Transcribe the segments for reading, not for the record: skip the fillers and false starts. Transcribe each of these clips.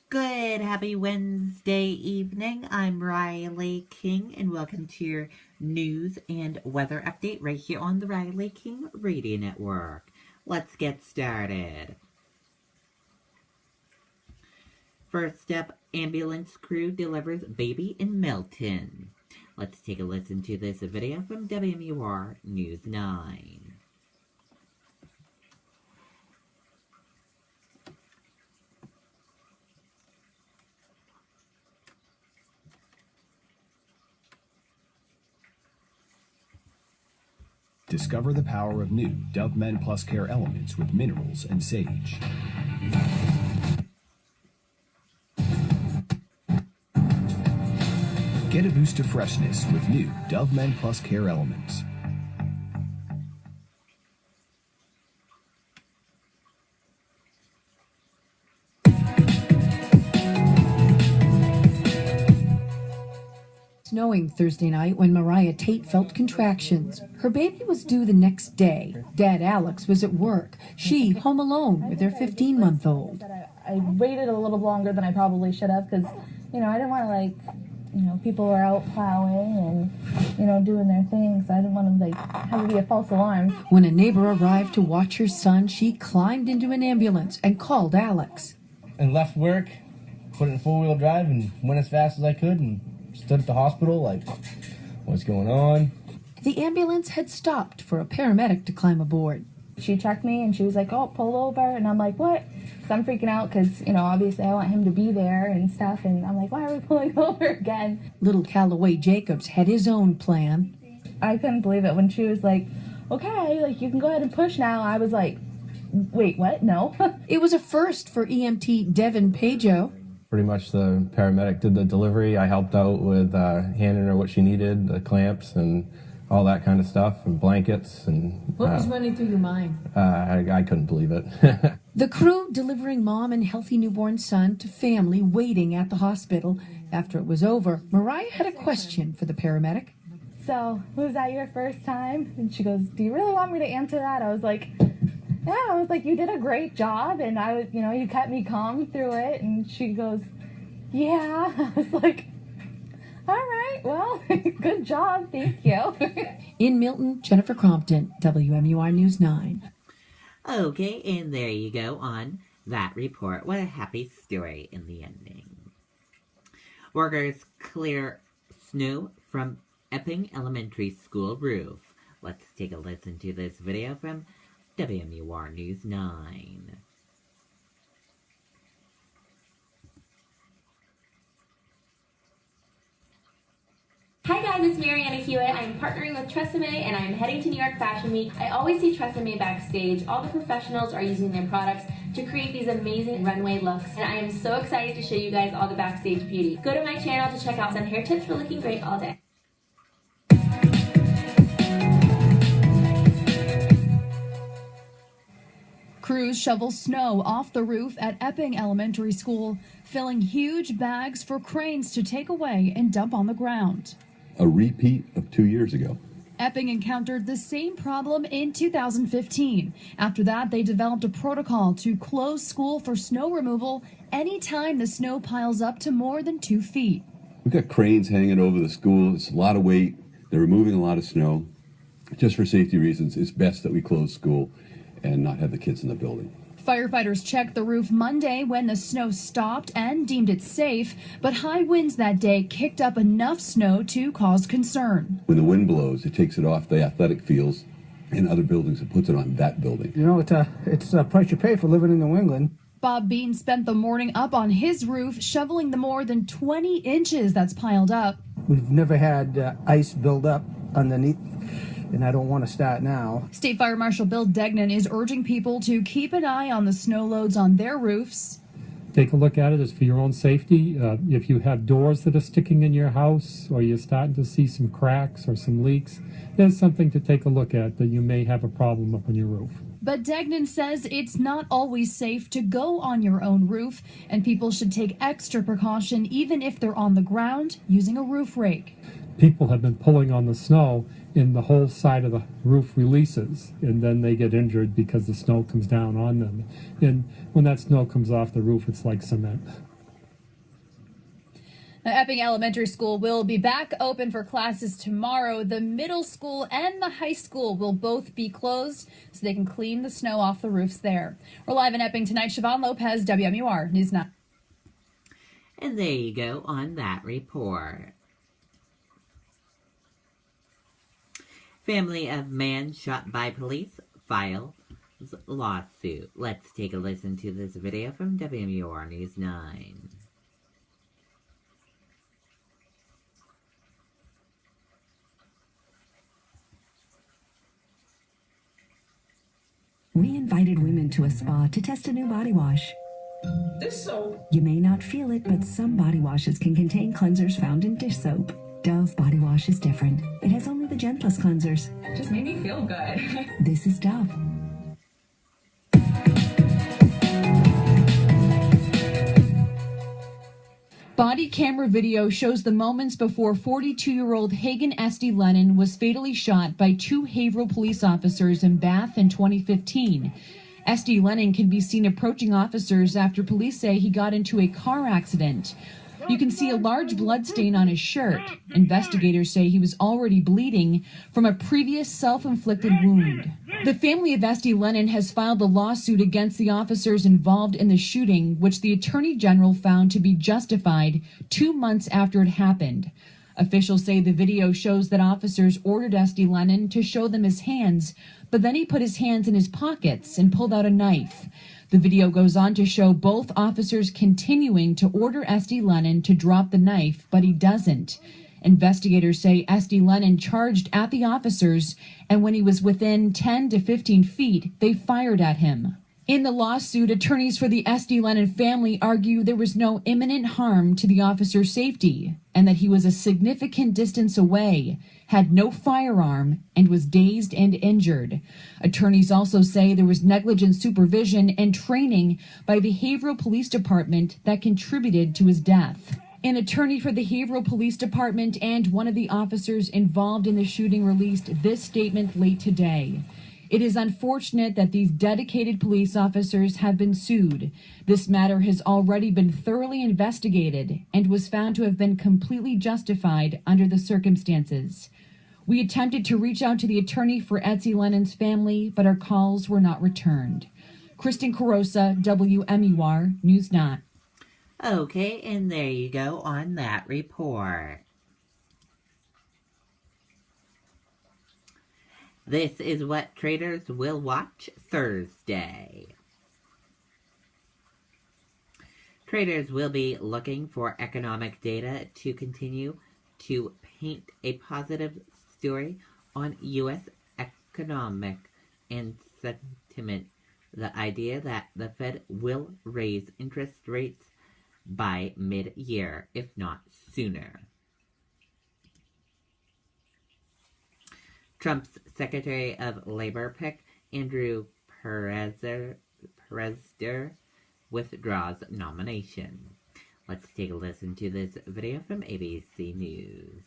Good, happy Wednesday evening. I'm Riley King, and welcome to your news and weather update right here on the Riley King Radio Network. Let's get started. First up, ambulance crew delivers baby in Milton. Let's take a listen to this video from WMUR News 9. Discover the power of new Dove Men Plus Care Elements with minerals and sage. Get a boost of freshness with new Dove Men Plus Care Elements. Snowing Thursday night when Mariah Tate felt contractions. Her baby was due the next day. Dad Alex was at work. She home alone with their 15-month-old. I waited a little longer than I probably should have because, I didn't want to people were out plowing and, doing their things. So I didn't want to have it be a false alarm. When a neighbor arrived to watch her son, she climbed into an ambulance and called Alex. And left work, put it in four-wheel drive and went as fast as I could and stood at the hospital what's going on? The ambulance had stopped for a paramedic to climb aboard. She checked me and she was like, oh, pull over. And I'm like, what? So I'm freaking out because, obviously I want him to be there and stuff. And I'm like, why are we pulling over again? Little Callaway Jacobs had his own plan. I couldn't believe it when she was like, okay, you can go ahead and push now. I was like, wait, what? No. It was a first for EMT Devin Pajo. Pretty much the paramedic did the delivery. I helped out with handing her what she needed, the clamps and all that kind of stuff, and blankets. And What was running through your mind? I couldn't believe it. The crew delivering mom and healthy newborn son to family waiting at the hospital. After it was over, Mariah had a question for the paramedic. So, was that your first time? And she goes, do you really want me to answer that? I was like, yeah, I was like, you did a great job, and I was, you kept me calm through it. And she goes, yeah. I was like, all right, well, good job, thank you. In Milton, Jennifer Crompton, WMUR News 9. Okay, and there you go on that report. What a happy story in the ending. Workers clear snow from Epping Elementary School roof. Let's take a listen to this video from WMUR News 9. Hi guys, it's Mariana Hewitt. I'm partnering with Tresemme and I'm heading to New York Fashion Week. I always see Tresemme backstage. All the professionals are using their products to create these amazing runway looks. And I am so excited to show you guys all the backstage beauty. Go to my channel to check out some hair tips for looking great all day. Crews shovel snow off the roof at Epping Elementary School, filling huge bags for cranes to take away and dump on the ground. A repeat of 2 years ago. Epping encountered the same problem in 2015. After that, they developed a protocol to close school for snow removal anytime the snow piles up to more than 2 feet. We've got cranes hanging over the school. It's a lot of weight. They're removing a lot of snow. Just for safety reasons, it's best that we close school and not have the kids in the building. Firefighters checked the roof Monday when the snow stopped and deemed it safe, but high winds that day kicked up enough snow to cause concern. When the wind blows, it takes it off the athletic fields and other buildings and puts it on that building. It's a price you pay for living in New England. Bob Bean spent the morning up on his roof shoveling the more than 20 inches that's piled up. We've never had ice build up underneath, and I don't want to start now. State Fire Marshal Bill Degnan is urging people to keep an eye on the snow loads on their roofs. Take a look at it. It's for your own safety. If you have doors that are sticking in your house or you're starting to see some cracks or some leaks, there's something to take a look at that you may have a problem up on your roof. But Degnan says it's not always safe to go on your own roof, and people should take extra precaution even if they're on the ground using a roof rake. People have been pulling on the snow and the whole side of the roof releases, and then they get injured because the snow comes down on them. And when that snow comes off the roof, it's like cement. Epping Elementary School will be back open for classes tomorrow. The middle school and the high school will both be closed so they can clean the snow off the roofs there. We're live in Epping tonight. Siobhan Lopez, WMUR News 9. And there you go on that report. Family of man shot by police files lawsuit. Let's take a listen to this video from WMUR News 9. We invited women to a spa to test a new body wash. This soap. You may not feel it, but some body washes can contain cleansers found in dish soap. Dove body wash is different. It has only the gentlest cleansers. Just made me feel good. This is Dove. Body camera video shows the moments before 42-year-old Hagen Esty Lennon was fatally shot by two Haverhill police officers in Bath in 2015. Esty Lennon can be seen approaching officers after police say he got into a car accident. You can see a large blood stain on his shirt. Investigators say he was already bleeding from a previous self-inflicted wound. The family of Esty Lennon has filed a lawsuit against the officers involved in the shooting, which the Attorney General found to be justified 2 months after it happened. Officials say the video shows that officers ordered Esty Lennon to show them his hands, but then he put his hands in his pockets and pulled out a knife. The video goes on to show both officers continuing to order Esty Lennon to drop the knife, but he doesn't. Investigators say Esty Lennon charged at the officers, and when he was within 10 to 15 feet, they fired at him. In the lawsuit, attorneys for the Esty Lennon family argue there was no imminent harm to the officer's safety and that he was a significant distance away, had no firearm, and was dazed and injured. Attorneys also say there was negligent supervision and training by the Haverhill Police Department that contributed to his death. An attorney for the Haverhill Police Department and one of the officers involved in the shooting released this statement late today. It is unfortunate that these dedicated police officers have been sued. This matter has already been thoroughly investigated and was found to have been completely justified under the circumstances. We attempted to reach out to the attorney for Esty Lennon's family, but our calls were not returned. Kristen Carosa, WMUR News 9. Okay, and there you go on that report. This is what traders will watch Thursday. Traders will be looking for economic data to continue to paint a positive story on U.S. economic and sentiment. The idea that the Fed will raise interest rates by mid-year, if not sooner. Trump's Secretary of Labor pick, Andrew Perezder, withdraws nomination. Let's take a listen to this video from ABC News.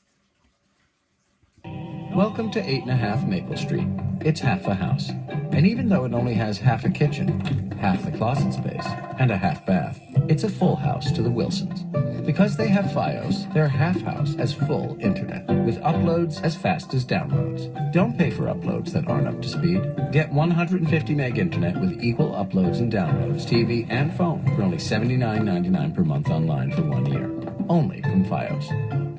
Welcome to 8.5 Maple Street. It's half a house. And even though it only has half a kitchen, half the closet space, and a half bath, it's a full house to the Wilsons. Because they have Fios, their half house has full internet, with uploads as fast as downloads. Don't pay for uploads that aren't up to speed. Get 150 meg internet with equal uploads and downloads, TV and phone for only $79.99 per month online for 1 year. Only from Fios.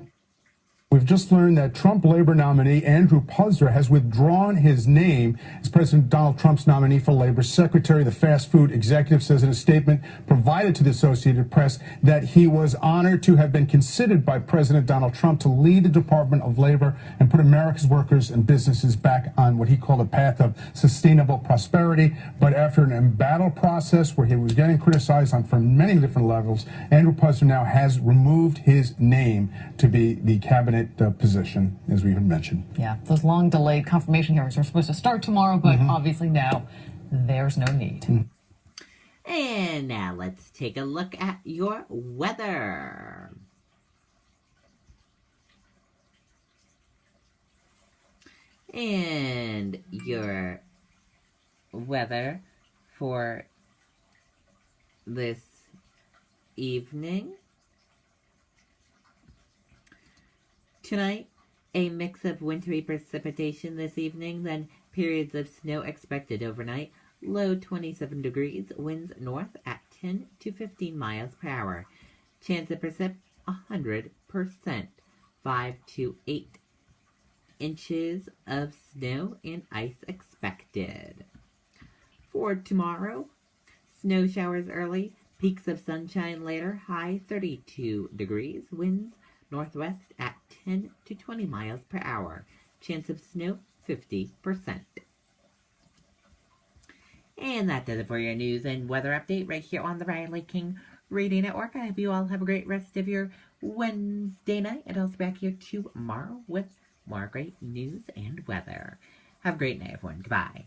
We've just learned that Trump labor nominee Andrew Puzder has withdrawn his name as President Donald Trump's nominee for labor secretary. The fast food executive says in a statement provided to the Associated Press that he was honored to have been considered by President Donald Trump to lead the Department of Labor and put America's workers and businesses back on what he called a path of sustainable prosperity. But after an embattled process where he was getting criticized on from many different levels, Andrew Puzder now has removed his name to be the cabinet position, as we had mentioned. Yeah, those long delayed confirmation hearings are supposed to start tomorrow, but obviously now there's no need. And now let's take a look at your weather. And your weather for this evening. Tonight, a mix of wintry precipitation this evening, then periods of snow expected overnight. Low 27 degrees, winds north at 10 to 15 miles per hour. Chance of precip 100%. 5 to 8 inches of snow and ice expected. For tomorrow, snow showers early, peaks of sunshine later, high 32 degrees, winds northwest at 10 to 20 miles per hour. Chance of snow 50%. And that does it for your news and weather update right here on the Riley King Radio Network. I hope you all have a great rest of your Wednesday night, and I'll be back here tomorrow with more great news and weather. Have a great night, everyone. Goodbye.